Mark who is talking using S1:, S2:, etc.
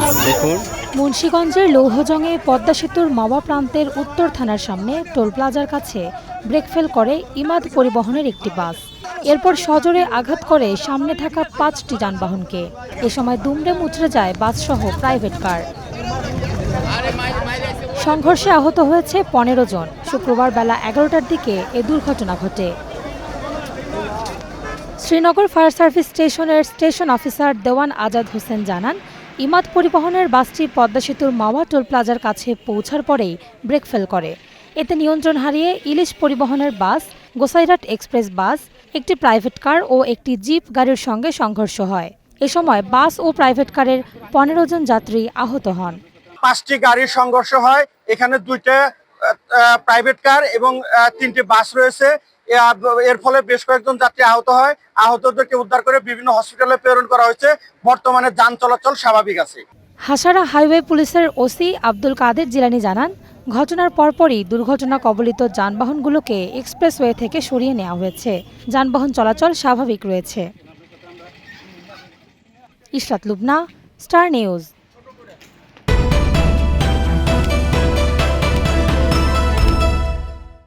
S1: দেখুন,
S2: মুন্সিগঞ্জের লৌহজংয়ে পদ্মা সেতুর মাওয়া প্রান্তের উত্তর থানার সামনে টোল প্লাজার কাছে ব্রেকফেল করে ইমাদ পরিবহনের একটি বাস। এরপর সজোরে আঘাত করে সামনে থাকা ৫টি যানবাহনকে। এ সময় দুমড়ে মুচড়ে যায় বাসসহ প্রাইভেট কার। সংঘর্ষে আহত হয়েছে ১৫ জন। শুক্রবার বেলা ১১টার দিকে এ দুর্ঘটনা ঘটে। শ্রীনগর ফায়ার সার্ভিস স্টেশনের স্টেশন অফিসার দেওয়ান আজাদ হোসেন জানান, ইমাদ পরিবহনের বাসটি পদ্মা সেতুর মাওয়া টোল প্লাজার কাছে পৌঁছার পরেই ব্রেকফেল করে। এতে নিয়ন্ত্রণ হারিয়ে ইলিশ পরিবহনের বাস, গোসাইরহাট এক্সপ্রেস বাস, একটি প্রাইভেট কার ও একটি জিপ গাড়ির সঙ্গে সংঘর্ষ হয়। এ সময় বাস ও প্রাইভেট কারের ১৫ জন যাত্রী আহত হন।
S3: ৫টি গাড়ির সংঘর্ষ হয়। এখানে ২টা প্রাইভেট কার এবং ৩টি বাস রয়েছে। এর ফলে বেশ কয়েকজন যাত্রী আহত হয়। আহতদেরকে উদ্ধার করে বিভিন্ন হসপিটালে প্রেরণ করা হয়েছে। বর্তমানে যান চলাচল স্বাভাবিক আছে।
S2: হাসারা হাইওয়ে পুলিশের ওসি আব্দুল কাদের জিলানী জানান, ঘটনার পরপরই দুর্ঘটনা কবলিত যানবাহনগুলোকে এক্সপ্রেসওয়ে থেকে সরিয়ে নেওয়া হয়েছে। যানবাহন চলাচল স্বাভাবিক রয়েছে। Ishrat Lubna, star news.